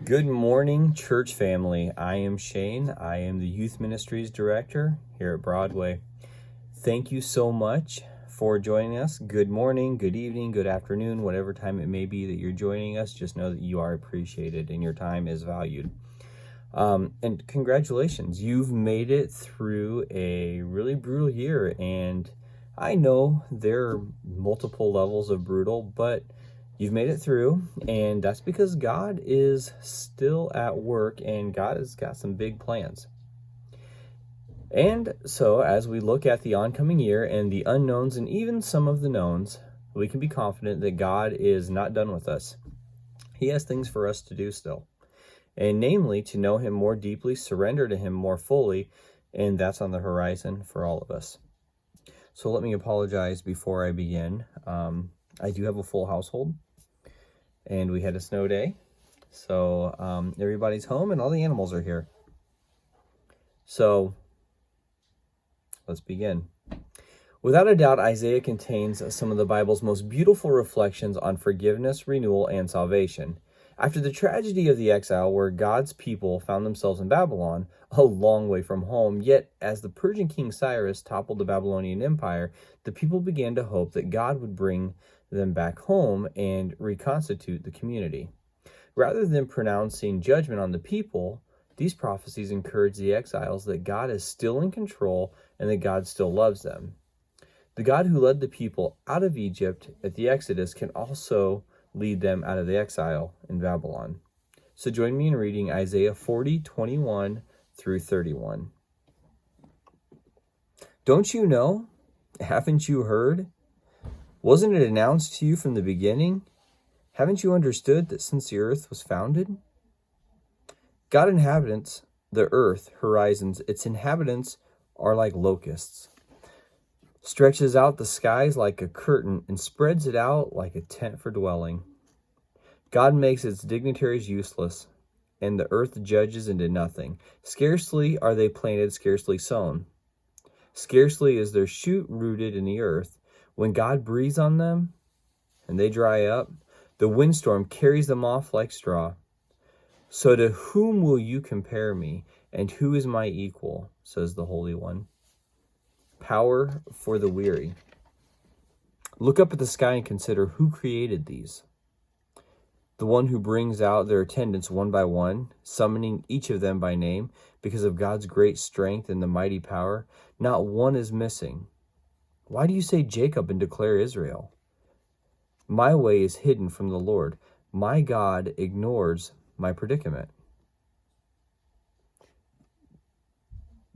Good morning, church family. I am Shane. I am the Youth Ministries Director here at Broadway. Thank you so much for joining us. Good morning, good evening, good afternoon, whatever time it may be that you're joining us. Just know that you are appreciated and your time is valued. And congratulations, you've made it through a really brutal year. And I know there are multiple levels of brutal, but you've made it through, and that's because God is still at work and God has got some big plans. And so as we look at the oncoming year and the unknowns and even some of the knowns, we can be confident that God is not done with us. He has things for us to do still, and namely to know Him more deeply, surrender to Him more fully, and that's on the horizon for all of us. So let me apologize before I begin. I do have a full household, and we had a snow day, so everybody's home and all the animals are here. So let's begin. Without a doubt, Isaiah contains some of the Bible's most beautiful reflections on forgiveness, renewal, and salvation. After the tragedy of the exile, where God's people found themselves in Babylon, a long way from home, yet as the Persian king Cyrus toppled the Babylonian Empire, the people began to hope that God would bring them back home and reconstitute the community. Rather than pronouncing judgment on the people, these prophecies encourage the exiles that God is still in control and that God still loves them. The God who led the people out of Egypt at the Exodus can also lead them out of the exile in Babylon. So join me in reading Isaiah 40:21 through 31. Don't you know? Haven't you heard? Wasn't it announced to you from the beginning? Haven't you understood that since the earth was founded? God inhabits the earth, horizons. Its inhabitants are like locusts. Stretches out the skies like a curtain and spreads it out like a tent for dwelling. God makes its dignitaries useless, and the earth judges into nothing. Scarcely are they planted, scarcely sown. Scarcely is their shoot rooted in the earth. When God breathes on them and they dry up, the windstorm carries them off like straw. So to whom will you compare me, and who is my equal, says the Holy One. Power for the weary. Look up at the sky and consider who created these. The one who brings out their attendants one by one, summoning each of them by name, because of God's great strength and the mighty power, not one is missing. Why do you say Jacob and declare Israel? My way is hidden from the Lord. My God ignores my predicament.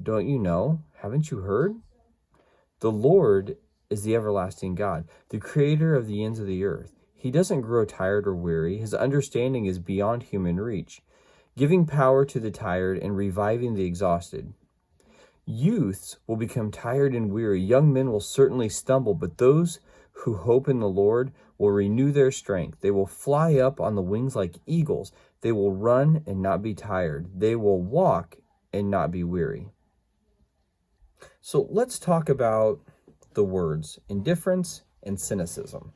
Don't you know? Haven't you heard? The Lord is the everlasting God, the creator of the ends of the earth. He doesn't grow tired or weary. His understanding is beyond human reach, giving power to the tired and reviving the exhausted. Youths will become tired and weary. Young men will certainly stumble, but those who hope in the Lord will renew their strength. They will fly up on the wings like eagles. They will run and not be tired. They will walk and not be weary. So let's talk about the words indifference and cynicism.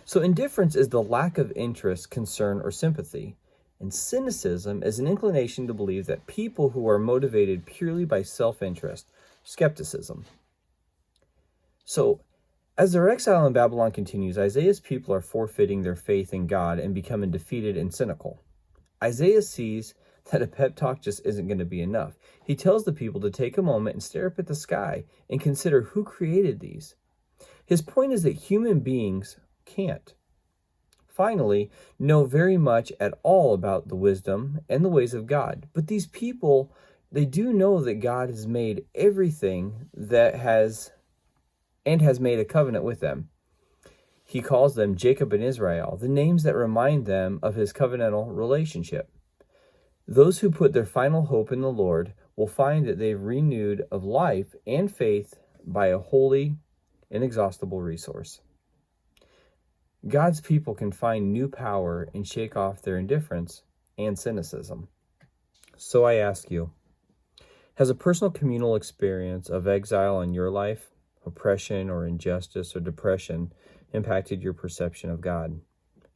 So indifference is the lack of interest, concern, or sympathy. And cynicism is an inclination to believe that people who are motivated purely by self-interest, skepticism. So as their exile in Babylon continues, Isaiah's people are forfeiting their faith in God and becoming defeated and cynical. Isaiah sees that a pep talk just isn't going to be enough. He tells the people to take a moment and stare up at the sky and consider who created these. His point is that human beings can't, finally, know very much at all about the wisdom and the ways of God. But these people, they do know that God has made everything that has made a covenant with them. He calls them Jacob and Israel, the names that remind them of his covenantal relationship. Those who put their final hope in the Lord will find that they've renewed of life and faith by a holy, inexhaustible resource. God's people can find new power and shake off their indifference and cynicism. So I ask you, has a personal communal experience of exile in your life, oppression or injustice or depression impacted your perception of God?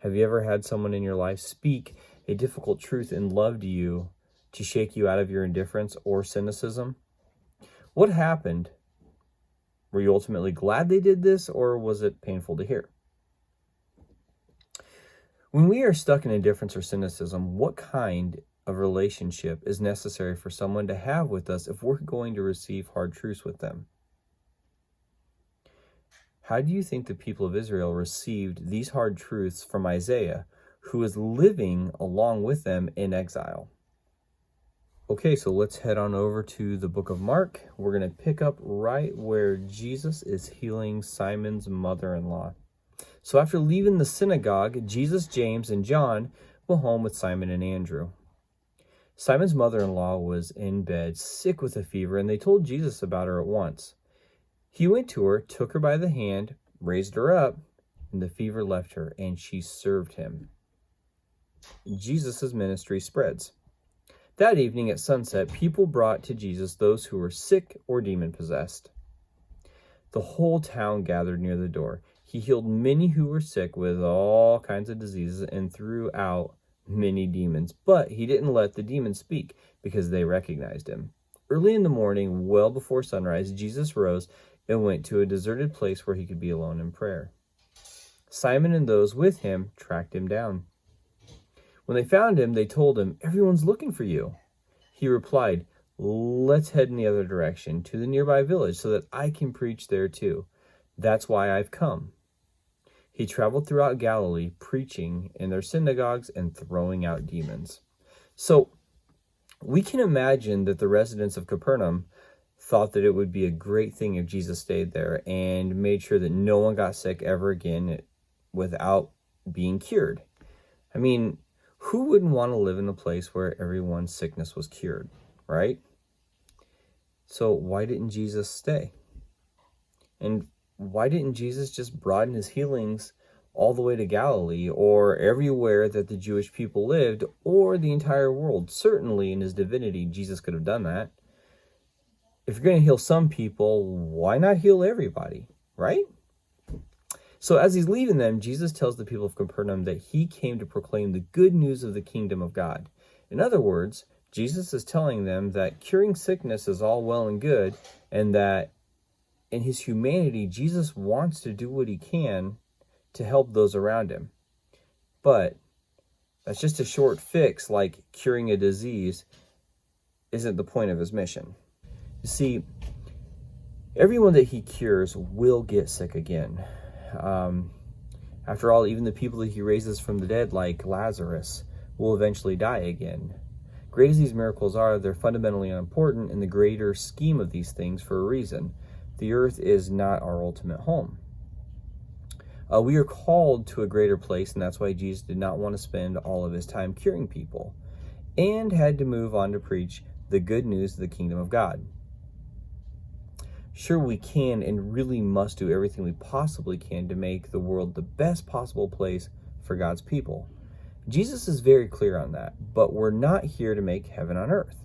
Have you ever had someone in your life speak a difficult truth and loved you to shake you out of your indifference or cynicism? What happened? Were you ultimately glad they did this, or was it painful to hear? When we are stuck in indifference or cynicism, what kind of relationship is necessary for someone to have with us if we're going to receive hard truths with them? How do you think the people of Israel received these hard truths from Isaiah, who is living along with them in exile? Okay, so let's head on over to the book of Mark. We're going to pick up right where Jesus is healing Simon's mother-in-law. So after leaving the synagogue, Jesus, James, and John went home with Simon and Andrew. Simon's mother-in-law was in bed, sick with a fever, and they told Jesus about her at once. He went to her, took her by the hand, raised her up, and the fever left her, and she served him. Jesus' ministry spreads. That evening at sunset, people brought to Jesus those who were sick or demon-possessed. The whole town gathered near the door. He healed many who were sick with all kinds of diseases and threw out many demons. But he didn't let the demons speak because they recognized him. Early in the morning, well before sunrise, Jesus rose and went to a deserted place where he could be alone in prayer. Simon and those with him tracked him down. When they found him, they told him, "Everyone's looking for you." He replied, "Let's head in the other direction, to the nearby village, so that I can preach there too. That's why I've come." He traveled throughout Galilee, preaching in their synagogues and throwing out demons. So we can imagine that the residents of Capernaum thought that it would be a great thing if Jesus stayed there and made sure that no one got sick ever again without being cured. I mean, who wouldn't want to live in a place where everyone's sickness was cured, right? So why didn't Jesus stay? And why didn't Jesus just broaden his healings all the way to Galilee or everywhere that the Jewish people lived or the entire world? Certainly in his divinity, Jesus could have done that. If you're going to heal some people, why not heal everybody, right? So as he's leaving them, Jesus tells the people of Capernaum that he came to proclaim the good news of the kingdom of God. In other words, Jesus is telling them that curing sickness is all well and good, and that in his humanity, Jesus wants to do what he can to help those around him. But that's just a short fix, like curing a disease isn't the point of his mission. You see, everyone that he cures will get sick again. After all, even the people that he raises from the dead, like Lazarus, will eventually die again. Great as these miracles are, they're fundamentally unimportant in the greater scheme of these things for a reason. The earth is not our ultimate home. We are called to a greater place, and that's why Jesus did not want to spend all of his time curing people, and had to move on to preach the good news of the kingdom of God. Sure, we can and really must do everything we possibly can to make the world the best possible place for God's people. Jesus is very clear on that, but we're not here to make heaven on earth.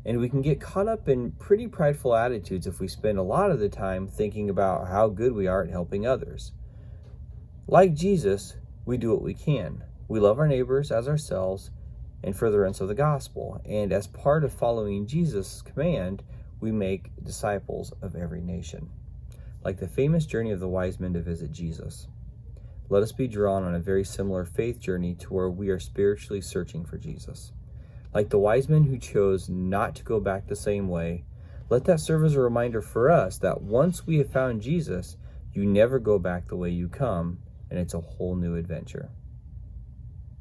And we can get caught up in pretty prideful attitudes if we spend a lot of the time thinking about how good we are at helping others. Like Jesus, we do what we can. We love our neighbors as ourselves in furtherance of the gospel. And as part of following Jesus' command, we make disciples of every nation. Like the famous journey of the wise men to visit Jesus. Let us be drawn on a very similar faith journey to where we are spiritually searching for Jesus. Like the wise men who chose not to go back the same way, let that serve as a reminder for us that once we have found Jesus, you never go back the way you come, and it's a whole new adventure.